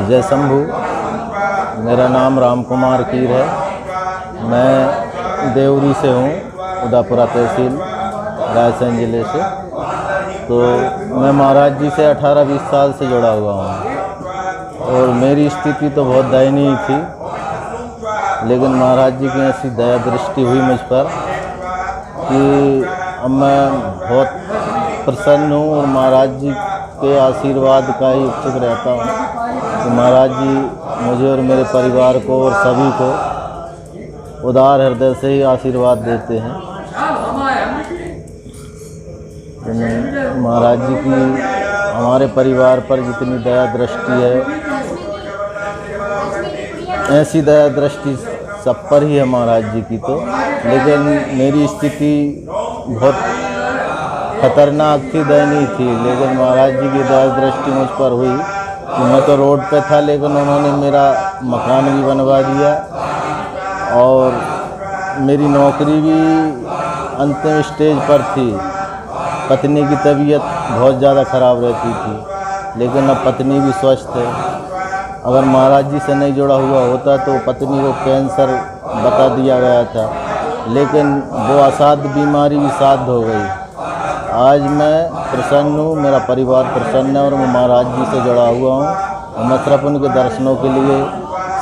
जय शंभू। मेरा नाम राम कुमार कीर है। मैं देवरी से हूँ, उदापुरा तहसील, रायसेन ज़िले से। तो मैं महाराज जी से 18-20 साल से जुड़ा हुआ हूँ और मेरी स्थिति तो बहुत दयनीय थी, लेकिन महाराज जी की ऐसी दया दृष्टि हुई मुझ पर कि अब मैं बहुत प्रसन्न हूँ और महाराज जी के आशीर्वाद का ही इच्छुक रहता हूँ कि महाराज जी मुझे और मेरे परिवार को और सभी को उदार हृदय से ही आशीर्वाद देते हैं। महाराज जी की हमारे परिवार पर जितनी दया दृष्टि है, ऐसी दया दृष्टि सब पर ही है महाराज जी की। तो लेकिन मेरी स्थिति बहुत खतरनाक थी, दयनीय थी, लेकिन महाराज जी की दया दृष्टि मुझ पर हुई कि मैं तो रोड पे था, लेकिन उन्होंने मेरा मकान भी बनवा दिया और मेरी नौकरी भी अंतिम स्टेज पर थी। पत्नी की तबीयत बहुत ज़्यादा ख़राब रहती थी, लेकिन अब पत्नी भी स्वस्थ है। अगर महाराज जी से नहीं जुड़ा हुआ होता तो पत्नी को कैंसर बता दिया गया था, लेकिन वो असाध्य बीमारी भी साध्य हो गई। आज मैं प्रसन्न हूँ, मेरा परिवार प्रसन्न है और मैं महाराज जी से जुड़ा हुआ हूँ। और मैं सिर्फ उनके दर्शनों के लिए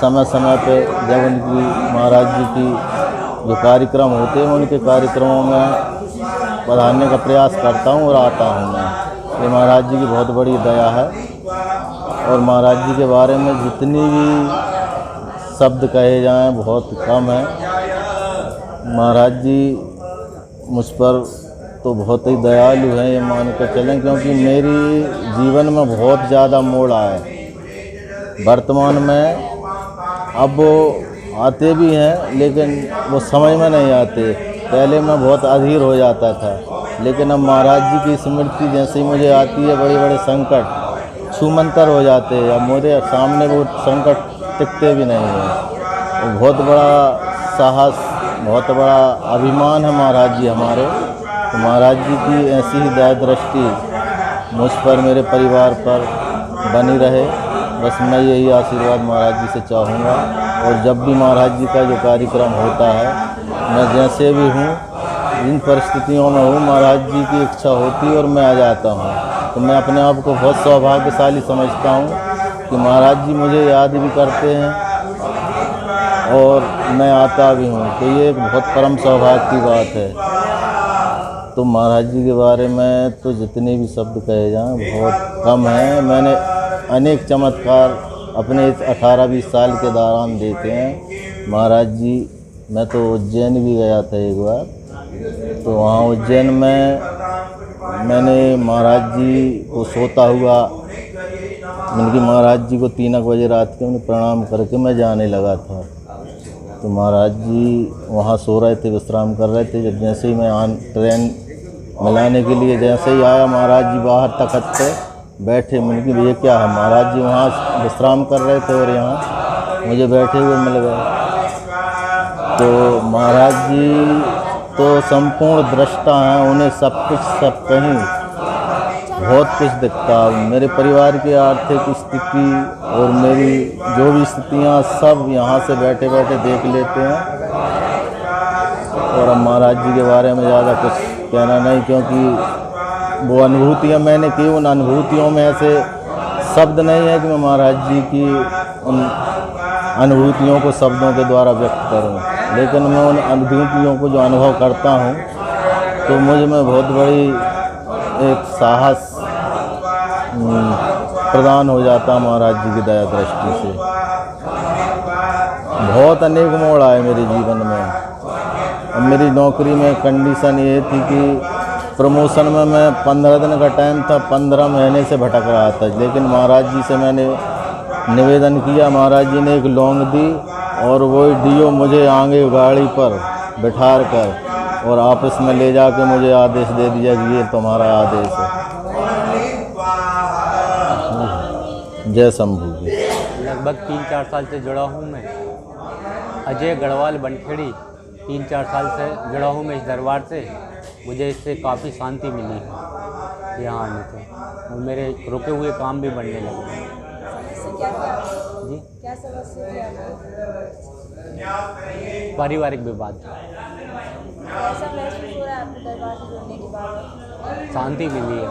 समय समय पे जब उनकी महाराज जी की जो कार्यक्रम होते हैं उनके कार्यक्रमों में पधारने का प्रयास करता हूँ और आता हूँ मैं। ये महाराज जी की बहुत बड़ी दया है और महाराज जी के बारे में जितनी भी शब्द कहे जाएं बहुत कम है। महाराज जी मुझ पर तो बहुत ही दयालु हैं, ये मान कर चलें, क्योंकि मेरी जीवन में बहुत ज़्यादा मोड़ आए वर्तमान में। अब वो आते भी हैं लेकिन वो समझ में नहीं आते। पहले मैं बहुत अधीर हो जाता था, लेकिन अब महाराज जी की स्मृति जैसे ही मुझे आती है, बड़े बड़े संकट छूमंतर हो जाते हैं। अब मेरे सामने वो संकट टिकते भी नहीं हैं। बहुत बड़ा साहस, बहुत बड़ा अभिमान है महाराज जी हमारे। तो महाराज जी की ऐसी ही दया दृष्टि मुझ पर, मेरे परिवार पर बनी रहे, बस मैं यही आशीर्वाद महाराज जी से चाहूँगा। और जब भी महाराज जी का जो कार्यक्रम होता है, मैं जैसे भी हूँ, जिन परिस्थितियों में हूँ, महाराज जी की इच्छा होती है और मैं आ जाता हूँ। तो मैं अपने आप को बहुत सौभाग्यशाली समझता हूँ कि महाराज जी मुझे याद भी करते हैं और मैं आता भी हूँ। तो ये एक बहुत परम सौभाग्य की बात है। तो महाराज जी के बारे में तो जितने भी शब्द कहे जाएं बहुत कम हैं। मैंने अनेक चमत्कार अपने इस 18-20 साल के दौरान देखे हैं। महाराज जी, मैं तो उज्जैन भी गया था एक बार, तो वहाँ उज्जैन में मैंने महाराज जी को सोता हुआ, उनकी महाराज जी को 3 बजे रात के उन्हें प्रणाम करके मैं जाने लगा था। तो महाराज जी वहाँ सो रहे थे, विश्राम कर रहे थे। जब जैसे ही मैं ट्रेन मिलाने के लिए जैसे ही आया, महाराज जी बाहर तख्त पे बैठे। मैंने कहा ये क्या है? महाराज जी वहाँ विश्राम कर रहे थे और यहाँ मुझे बैठे हुए मिल गए। तो महाराज जी तो संपूर्ण दृष्टा हैं, उन्हें सब कुछ, सब कहीं बहुत कुछ दिखता। मेरे परिवार की आर्थिक स्थिति और मेरी जो भी स्थितियाँ सब यहाँ से बैठे बैठे देख लेते हैं। और अब महाराज जी के बारे में ज़्यादा कुछ कहना नहीं, क्योंकि वो अनुभूतियाँ मैंने की, उन अनुभूतियों में ऐसे शब्द नहीं है कि मैं महाराज जी की उन अनुभूतियों को शब्दों के द्वारा व्यक्त करूं। लेकिन मैं उन अनुभूतियों को जो अनुभव करता हूं, तो मुझ में बहुत बड़ी एक साहस प्रदान हो जाता महाराज जी की दया दृष्टि से। बहुत अनेक मोड़ आए मेरे जीवन में। अब मेरी नौकरी में कंडीशन ये थी कि प्रमोशन में मैं 15 दिन का टाइम था, 15 महीने से भटक रहा था। लेकिन महाराज जी से मैंने निवेदन किया, महाराज जी ने एक लौंग दी और वो डीओ मुझे आगे गाड़ी पर बिठा कर और ऑफिस में ले जाके मुझे आदेश दे दिया कि ये तुम्हारा आदेश है। जय शंभू। लगभग 3-4 साल से जुड़ा हूँ मैं। अजय गढ़वाल बनखेड़ी 3-4 साल से जुड़ा हूँ मैं इस दरबार से। मुझे इससे काफ़ी शांति मिली है यहाँ आने से, और मेरे रुके हुए काम भी बढ़ने लगे। क्या थी आपको? जी, क्या समस्या थी आपको? पारिवारिक विवाद, कैसा महसूस हो रहा है आपको दरबार से जुड़ने के बाद? शांति मिली है।